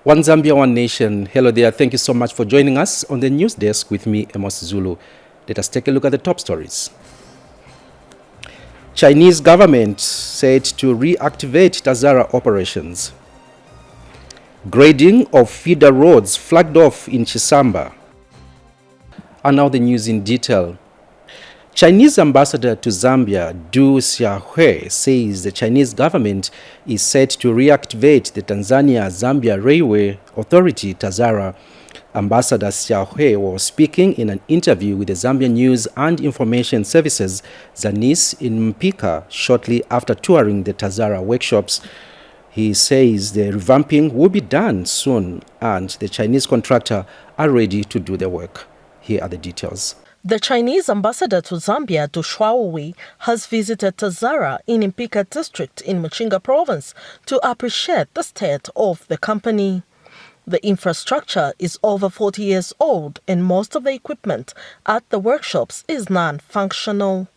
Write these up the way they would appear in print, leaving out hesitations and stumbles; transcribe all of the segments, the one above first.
One Zambia, One Nation. Hello there. Thank you so much for joining us on the news desk with me, Amos Zulu. Let us take a look at the top stories. Chinese government said to reactivate Tazara operations. Grading of feeder roads flagged off in Chisamba. And now the news in detail. Chinese ambassador to Zambia, Du Xiaohui, says the Chinese government is set to reactivate the Tanzania-Zambia Railway Authority, Tazara. Ambassador Xiaohui was speaking in an interview with the Zambia News and Information Services, Zanis, in Mpika shortly after touring the Tazara workshops. He says the revamping will be done soon and the Chinese contractor are ready to do the work. Here are the details. The Chinese ambassador to Zambia, Du Xiaohui, has visited Tazara in Mpika district in Muchinga province to appreciate the state of the company. The infrastructure is over 40 years old and most of the equipment at the workshops is non-functional.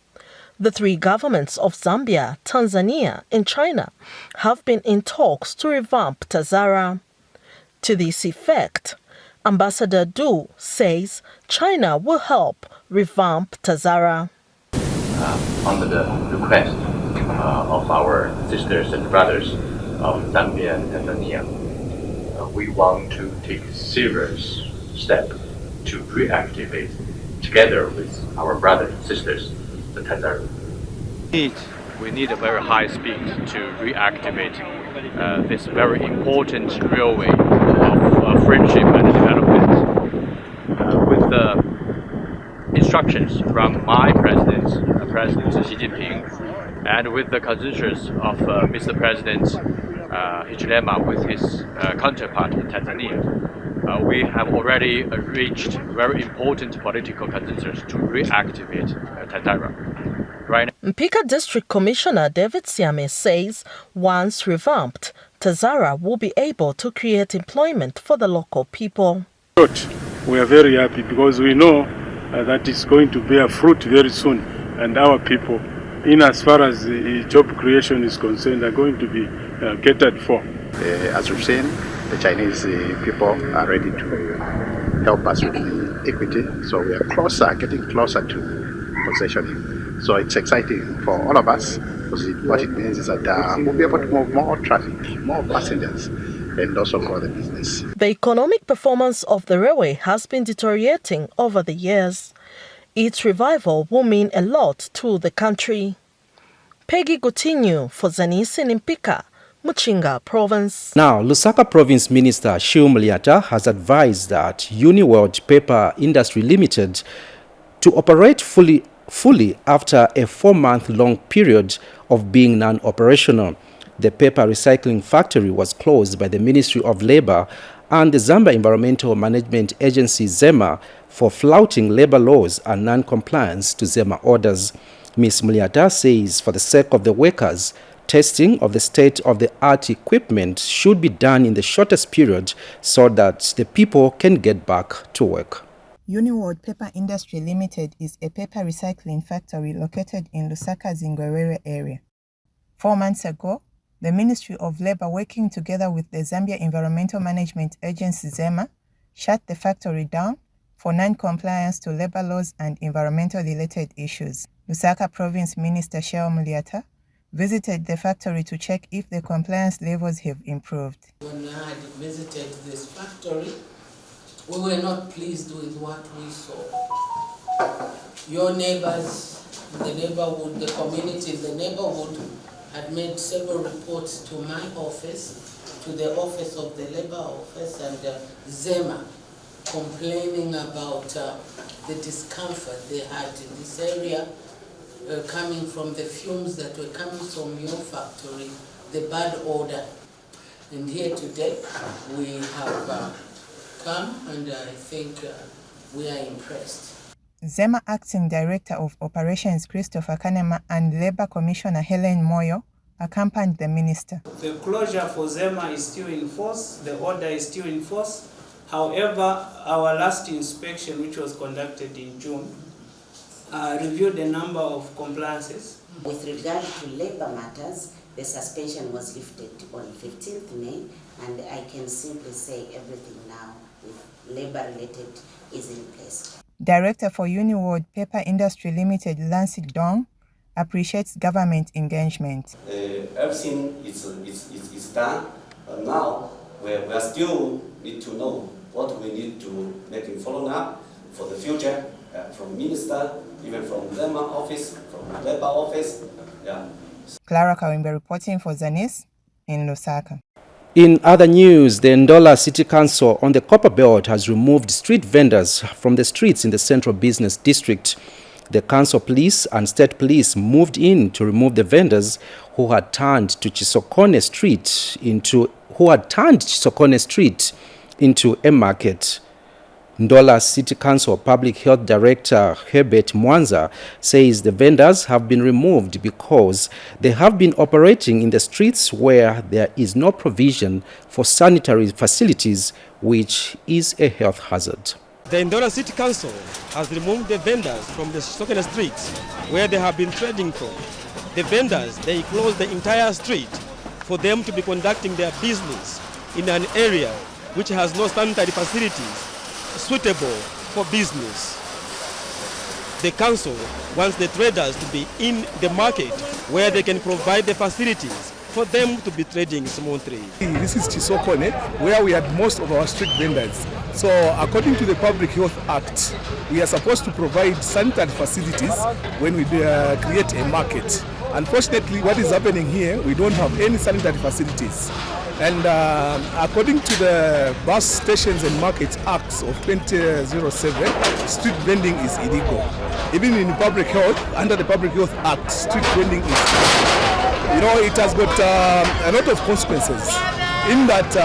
The three governments of Zambia, Tanzania and China have been in talks to revamp Tazara. To this effect, Ambassador Du says China will help revamp Tazara. Under the request of our sisters and brothers of Zambia and Tanzania, we want to take a serious step to reactivate, together with our brothers and sisters, the Tazara. We need a very high speed to reactivate this very important railway of friendship and development. With the instructions from my President Xi Jinping, and with the consensus of Mr. President Hichilema with his counterpart in Tanzania, we have already reached very important political consensus to reactivate Tazara. Right. Mpika District Commissioner David Siame says once revamped, Tazara will be able to create employment for the local people. We are very happy because we know that it's going to bear fruit very soon, and our people, in as far as the job creation is concerned, are going to be catered for. As we've seen, the Chinese people are ready to help us with the equity, so we are getting closer to possessioning. So it's exciting for all of us, because what it means is that we'll be able to move more traffic, more passengers, and also grow the business. The economic performance of the railway has been deteriorating over the years. Its revival will mean a lot to the country. Peggy Coutinho for Zanis in Mpika, Muchinga province. Now, Lusaka province minister Shiu Mliata has advised that Uniworld Paper Industry Limited to operate fully after a 4-month-long period of being non-operational. The paper recycling factory was closed by the Ministry of Labour and the Zambia Environmental Management Agency ZEMA for flouting labour laws and non-compliance to ZEMA orders. Ms. Mliata says for the sake of the workers, testing of the state-of-the-art equipment should be done in the shortest period so that the people can get back to work. Uniworld Paper Industry Limited is a paper recycling factory located in Lusaka's Ngorere area. 4 months ago, the Ministry of Labour, working together with the Zambia Environmental Management Agency ZEMA, shut the factory down for non-compliance to labour laws and environmental-related issues. Lusaka Province Minister Shiu Mliata visited the factory to check if the compliance levels have improved. When I had visited this factory, we were not pleased with what we saw. Your neighbors, the neighborhood, the community, the neighborhood had made several reports to my office, to the office of the labor office and ZEMA, complaining about the discomfort they had in this area, coming from the fumes that were coming from your factory, the bad odor. And here today, we have come, and I think we are impressed. ZEMA Acting Director of Operations Christopher Kanema and Labour Commissioner Helen Moyo accompanied the minister. The closure for ZEMA is still in force, the order is still in force. However, our last inspection, which was conducted in June, reviewed a number of compliances. With regard to labour matters, The suspension was lifted on 15th May, and I can simply say everything now with labor-related is in place. Director for Uniworld Paper Industry Limited, Lansik Dong, appreciates government engagement. Everything is done, but now we are still need to know what we need to make in following up for the future from minister, even from Lema office, from labor office. Yeah. Clara Kawimbe reporting for Zanis in Lusaka. In other news, the Ndola City Council on the Copper Belt has removed street vendors from the streets in the Central Business District. The council police and state police moved in to remove the vendors who had turned Chisokone Street into a market. Ndola City Council Public Health Director Herbert Mwanza says the vendors have been removed because they have been operating in the streets where there is no provision for sanitary facilities, which is a health hazard. The Ndola City Council has removed the vendors from the Chisokone streets where they have been trading from. The vendors, they closed the entire street for them to be conducting their business in an area which has no sanitary facilities suitable for business. The council wants the traders to be in the market where they can provide the facilities for them to be trading smoothly. This is Chisokone, where we had most of our street vendors. So according to the Public Health Act, we are supposed to provide sanitary facilities when we create a market. Unfortunately, what is happening here, we don't have any sanitary facilities. And according to the Bus Stations and Markets Acts of 2007, street vending is illegal. Even in public health, under the Public Health Act, street vending is illegal. It has got a lot of consequences. In that,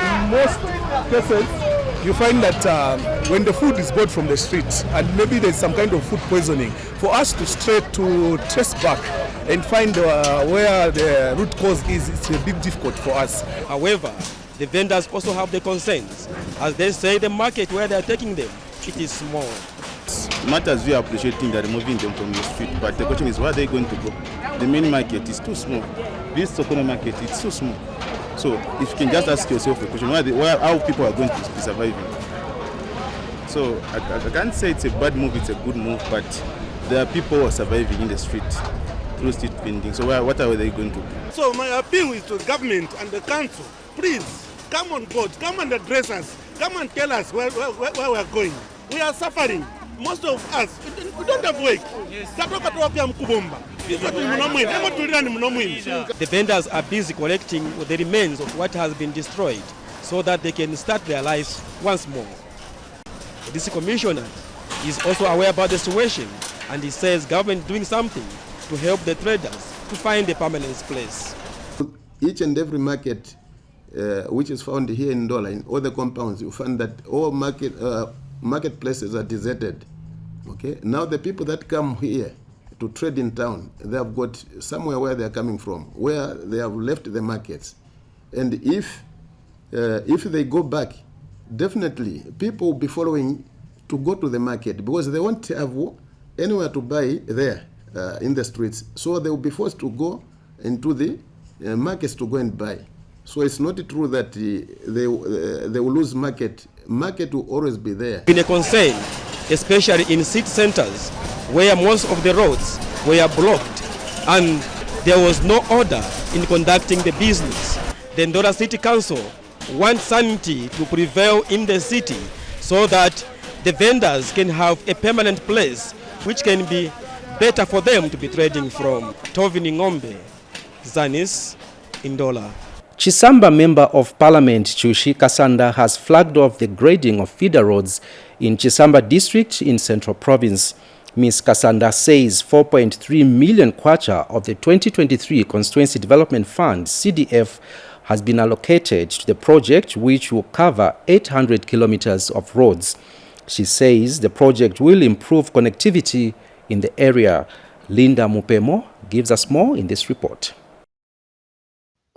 in most cases, you find that when the food is bought from the street and maybe there's some kind of food poisoning, for us to trace back and find where the root cause is, it's a bit difficult for us. However, the vendors also have the concerns. As they say, the market where they are taking them, it is small. Matters we are appreciating that removing them from the street, but the question is where are they going to go? The main market is too small. This Sokone market is too small. So if you can just ask yourself a question, how people are going to be surviving. So I can't say it's a bad move, it's a good move, but there are people who are surviving in the street through street vending. So what are they going to do? So my appeal is to the government and the council, please come on board, come and address us, come and tell us where we are going. We are suffering. Most of us, we don't have work. The vendors are busy collecting the remains of what has been destroyed so that they can start their lives once more. This commissioner is also aware about the situation, and he says government doing something to help the traders to find a permanent place. Each and every market which is found here in Ndola, in all the compounds, you find that all marketplaces are deserted. Okay, now the people that come here to trade in town, they have got somewhere where they are coming from, where they have left the markets, and if they go back, definitely people will be following to go to the market because they won't have anywhere to buy there in the streets, so they will be forced to go into the markets to go and buy. So it's not true that they will lose market. Market will always be there. In a concern, especially in city centers, where most of the roads were blocked and there was no order in conducting the business. The Ndola City Council wants sanity to prevail in the city so that the vendors can have a permanent place which can be better for them to be trading from. Tovini Ngombe, Zanis, Ndola. Chisamba Member of Parliament Chushi Kasanda has flagged off the grading of feeder roads in Chisamba District in Central Province. Ms. Kasanda says 4.3 million kwacha of the 2023 Constituency Development Fund, CDF, has been allocated to the project, which will cover 800 kilometers of roads. She says the project will improve connectivity in the area. Linda Mupemo gives us more in this report.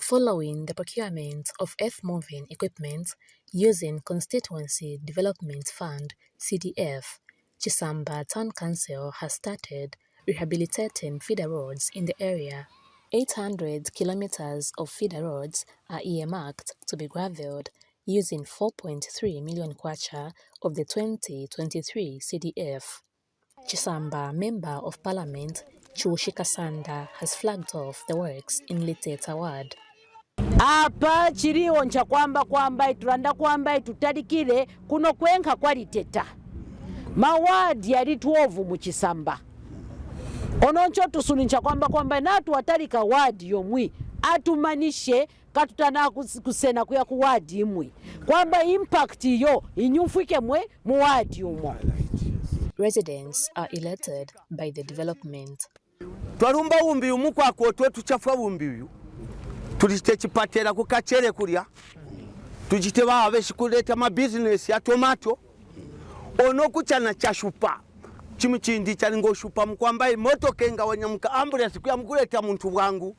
Following the procurement of earth-moving equipment using Constituency Development Fund (CDF), Chisamba Town Council has started rehabilitating feeder roads in the area. 800 kilometers of feeder roads are earmarked to be gravelled using 4.3 million kwacha of the 2023 CDF. Chisamba Member of Parliament Chushika Sanda has flagged off the works in Liteta Ward. Apa chiriwo ncha kwamba turanda kwamba tutalikire kuno kwenka kwa Liteta mawadi yali 12 mu Chisamba ononcho tusunincha kwamba natu watalika wadi yomwi atumanishe katutana kusena kuya ku wadi imwe kwamba impact yo inyufike mwe mu wadi umwo. Residents are elated by the development. Twarumba wumbi umukwa kwotwe tuchafwa wumbi uyu tulite chipatera kukachere kulia tujite babeshi kuleta ma business ya tomato ono kuchana chashupa chimichindi chalingo shupa mkwamba imotoka ingawanya muka ambulance kuya mkuleta muntu wangu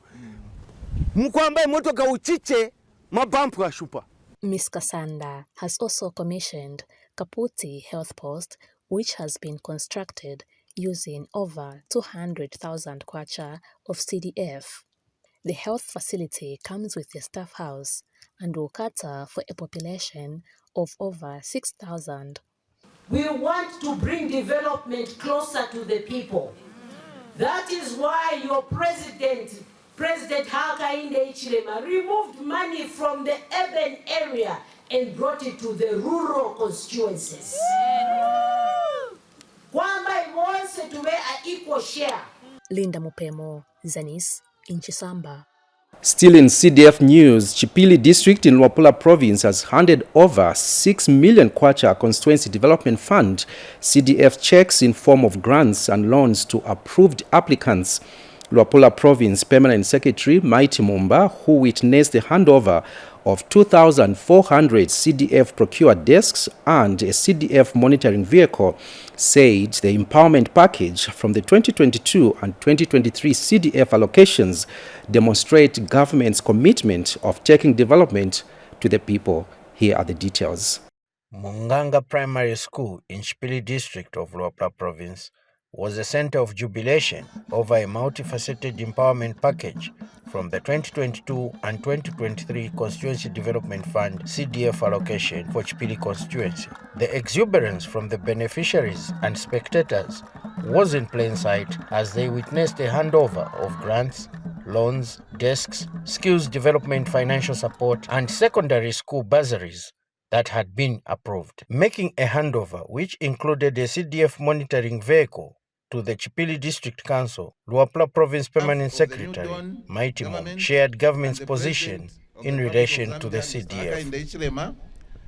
mkwamba imotoka uchiche mabampu ya shupa. Ms. Kasanda has also commissioned Kaputi Health Post, which has been constructed using over 200,000 kwacha of CDF. The health facility comes with a staff house and will cater for a population of over 6,000. We want to bring development closer to the people. That is why your President Hakainde Hichilema, removed money from the urban area and brought it to the rural constituencies. Kwamba imonse tuwe a equal share. Linda Mupemo, Zanis, in Chisamba. Still in CDF news, Chipili district in Luapula province has handed over 6 million kwacha constituency development fund CDF checks in form of grants and loans to approved applicants. Luapula province permanent secretary Mighty Mumba, who witnessed the handover of 2,400 CDF procured desks and a CDF monitoring vehicle, said the empowerment package from the 2022 and 2023 CDF allocations demonstrate government's commitment of taking development to the people. Here are the details. Munganga Primary School in Chipili district of Luapula province was a center of jubilation over a multifaceted empowerment package from the 2022 and 2023 Constituency Development Fund CDF allocation for Chipili constituency. The exuberance from the beneficiaries and spectators was in plain sight as they witnessed a handover of grants, loans, desks, skills development financial support, and secondary school bursaries that had been approved, making a handover which included a CDF monitoring vehicle to the Chipili District Council. Luapula Province Permanent Secretary Mighty Mum shared government's position in relation to the CDF.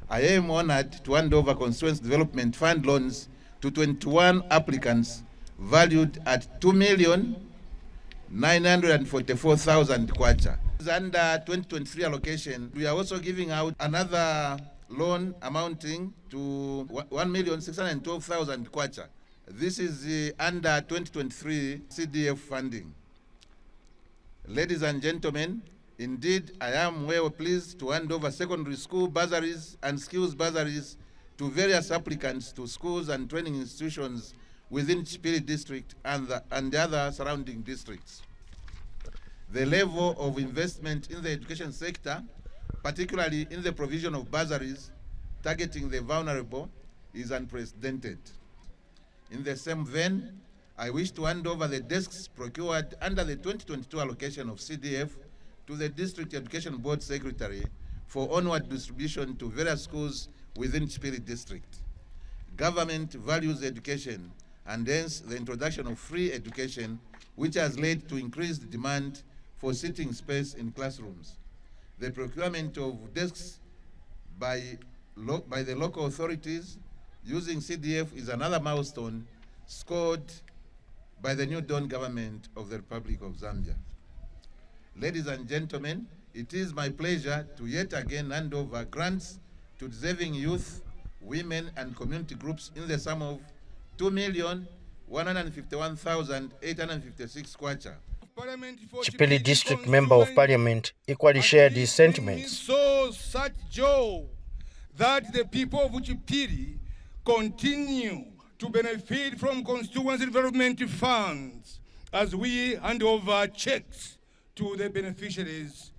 I am honored to hand over Constituency Development Fund loans to 21 applicants valued at 2,944,000 kwacha. Under 2023 allocation, we are also giving out another loan amounting to 1,612,000 kwacha. This is under 2023 CDF funding. Ladies and gentlemen, indeed I am well pleased to hand over secondary school bursaries and skills bursaries to various applicants to schools and training institutions within Chipili district and the other surrounding districts. The level of investment in the education sector, particularly in the provision of bursaries targeting the vulnerable, is unprecedented. In the same vein, I wish to hand over the desks procured under the 2022 allocation of CDF to the District Education Board Secretary for onward distribution to various schools within Chipili District. Government values education and hence the introduction of free education, which has led to increased demand for sitting space in classrooms. The procurement of desks by the local authorities using CDF is another milestone scored by the New Dawn government of the Republic of Zambia. Ladies and gentlemen, it is my pleasure to yet again hand over grants to deserving youth, women, and community groups in the sum of 2,151,856 kwacha. Chipili District Member of Parliament equally shared his sentiments. So such joy that the people of Chipili continue to benefit from constituency development funds as we hand over checks to the beneficiaries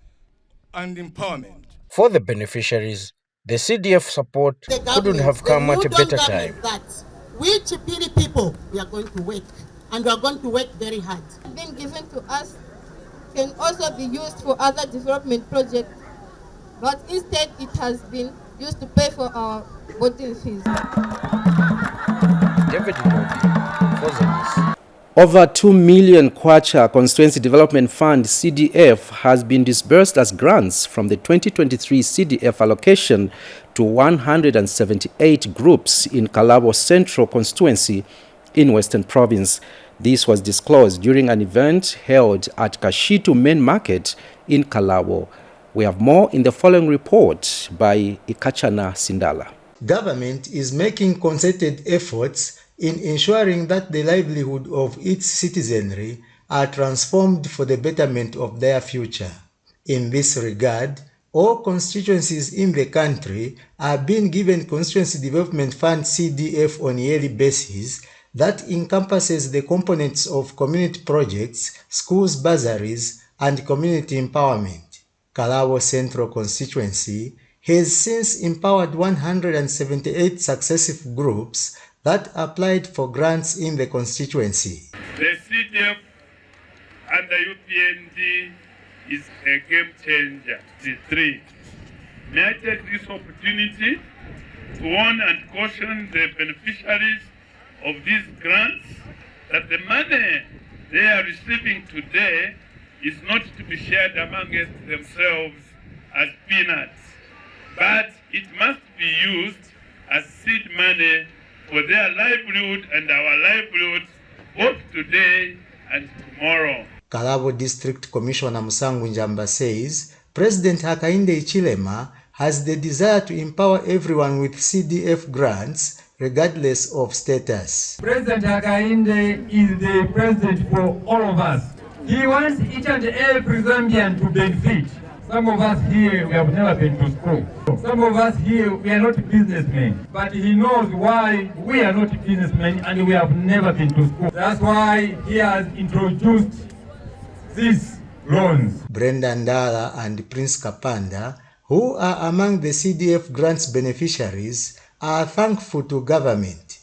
and empowerment. For the beneficiaries, the CDF support couldn't have come at a better time. That we Chipiri people, we are going to work, and we are going to work very hard. Being given to us can also be used for other development projects, but instead it has been used to pay for our boarding fees. David for Zanis. Over 2 million Kwacha Constituency Development Fund CDF has been disbursed as grants from the 2023 CDF allocation to 178 groups in Kalabo Central Constituency in Western Province. This was disclosed during an event held at Kashitu Main Market in Kalabo. We have more in the following report by Ikachana Sindala. Government is making concerted efforts in ensuring that the livelihood of its citizenry are transformed for the betterment of their future. In this regard, all constituencies in the country are being given Constituency Development Fund CDF on a yearly basis that encompasses the components of community projects, schools bursaries, and community empowerment. Kalabo Central Constituency has since empowered 178 successive groups that applied for grants in the constituency. The CDF and the UPND is a game changer. May I take this opportunity to warn and caution the beneficiaries of these grants that the money they are receiving today is not to be shared amongst themselves as peanuts, but it must be used as seed money for their livelihood and our livelihoods both today and tomorrow. Kalabo District Commissioner Musangu Njamba says President Hakainde Hichilema has the desire to empower everyone with CDF grants regardless of status. President Hakainde is the president for all of us. He wants each and every Zambian to benefit. Some of us here, we have never been to school. Some of us here, we are not businessmen. But he knows why we are not businessmen and we have never been to school. That's why he has introduced these loans. Brenda Ndala and Prince Kapanda, who are among the CDF grants beneficiaries, are thankful to government.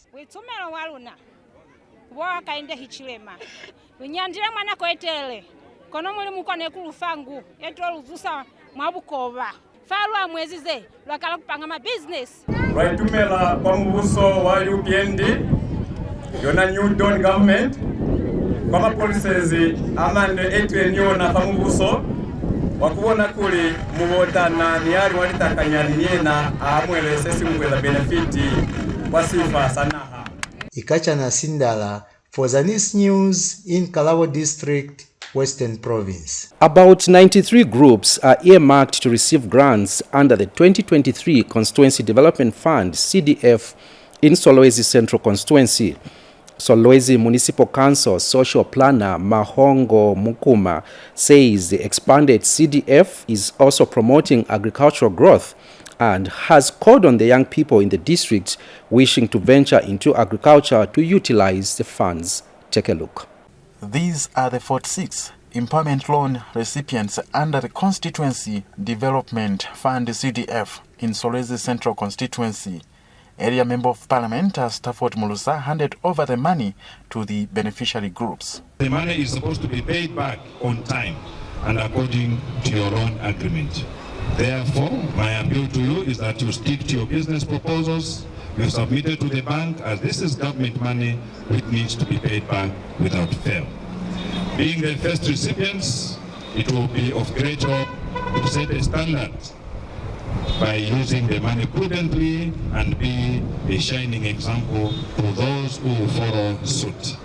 Kono muli mukone kulufangu eto luzusa mwabukova falwa mwezize lwakala kupanga ma business lwaitumela kwa mubuso wa UPND yona New Dawn government kwa mapolices amande etwenyona kwa mubuso wakubona kuli mubotana niyali walitakanyani niena amwele sesi mwela benefiti kwa sifa sanaha. Ikachana Sindala for Zanis News in Kalabo District, Western Province. About 93 groups are earmarked to receive grants under the 2023 Constituency Development Fund CDF in Solwezi Central Constituency. Solwezi Municipal Council Social Planner Mahongo Mukuma says the expanded CDF is also promoting agricultural growth and has called on the young people in the district wishing to venture into agriculture to utilize the funds. Take a look. These are the 46 empowerment loan recipients under the Constituency Development Fund CDF in Solwezi Central Constituency. Area Member of Parliament Stafford Mulusa handed over the money to the beneficiary groups. The money is supposed to be paid back on time and according to your loan agreement. Therefore, my appeal to you is that you stick to your business proposals you submitted to the bank, as this is government money which needs to be paid back without fail. Being the first recipients, it will be of great help to set a standard by using the money prudently and be a shining example to those who will follow suit.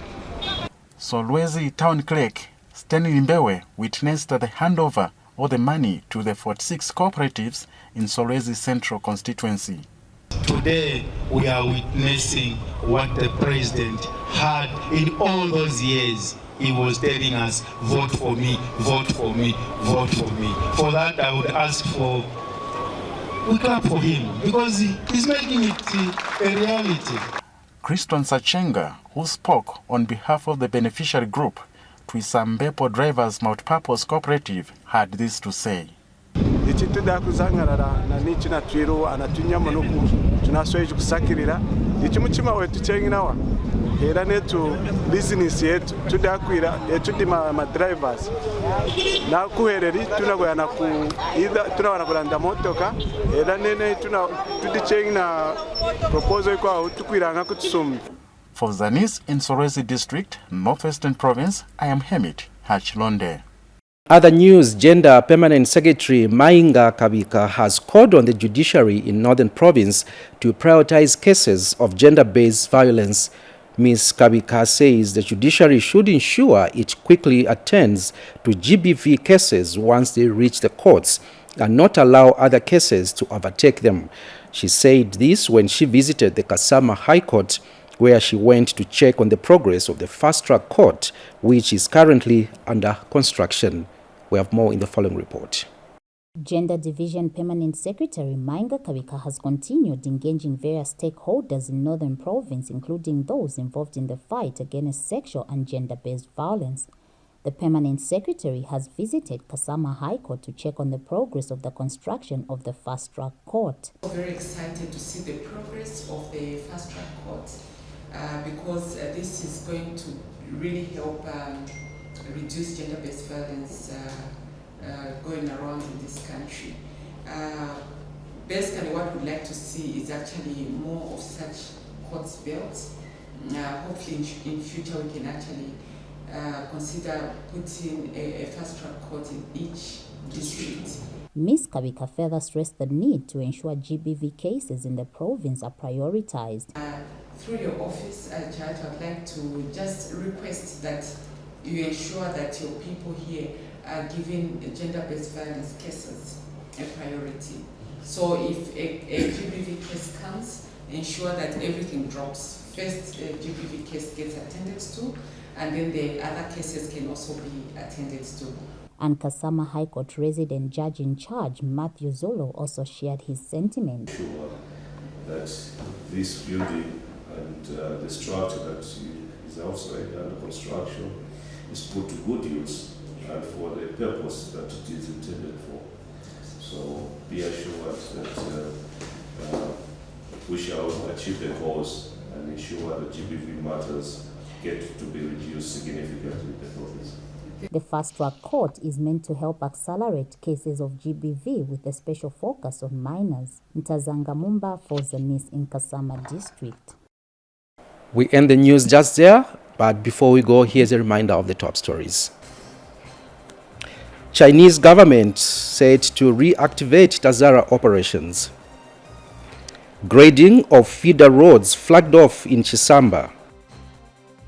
Solwezi Town Clerk Stanley Mbewe witnessed the handover of the money to the 46 cooperatives in Solwezi Central Constituency. Today we are witnessing what the president had in all those years. He was telling us, vote for me, vote for me, vote for me. For that I would ask for, we clap for him because he's making it a reality. Christian Sachenga, who spoke on behalf of the beneficiary group, Twisambepo Drivers Multipurpose Cooperative had this to say. Ichituda kuzangarara na nichina twiru anatunyamo nuku tunasweje kusakirira ichimuchima wetu chenginawa era netu business yetu tudakwira etudi ma drivers na kuhereri tunagoyana ku either tunawana kulanda motoka era nene tudi chengina proposal kwa tukwiranga kutusumbi. For Zanis in Solwezi District, Northwestern Province, I am Hemit Hachlonde. Other news, Gender Permanent Secretary Mainga Kabika has called on the judiciary in Northern Province to prioritize cases of gender-based violence. Ms. Kabika says the judiciary should ensure it quickly attends to GBV cases once they reach the courts and not allow other cases to overtake them. She said this when she visited the Kasama High Court, where she went to check on the progress of the fast-track court, which is currently under construction. We have more in the following report. Gender Division Permanent Secretary Mainga Kabika has continued engaging various stakeholders in Northern Province, including those involved in the fight against sexual and gender-based violence. The Permanent Secretary has visited Kasama High Court to check on the progress of the construction of the fast-track court. We're very excited to see the progress of the fast-track court because this is going to really help reduce gender-based violence going around in this country. Basically, what we'd like to see is actually more of such courts built. Hopefully in future we can actually consider putting a fast-track court in each district. Ms. Kabika further stressed the need to ensure GBV cases in the province are prioritized. Through your office, Judge, I'd like to just request that you ensure that your people here are giving gender-based violence cases a priority. So if a GBV case comes, ensure that everything drops. First, a GBV case gets attended to, and then the other cases can also be attended to. And Kasama High Court resident judge in charge, Matthew Zolo, also shared his sentiment. Sure that this building and the structure that is outside under construction is put to good use and for the purpose that it is intended for. So be assured that we shall achieve the goals and ensure that GBV matters get to be reduced significantly in the province. The fast-track court is meant to help accelerate cases of GBV with a special focus on minors. Ntazanga Mumba for Zanis in Kasama District. We end the news just there, but before we go, here's a reminder of the top stories. Chinese government said to reactivate Tazara operations. Grading of feeder roads flagged off in Chisamba.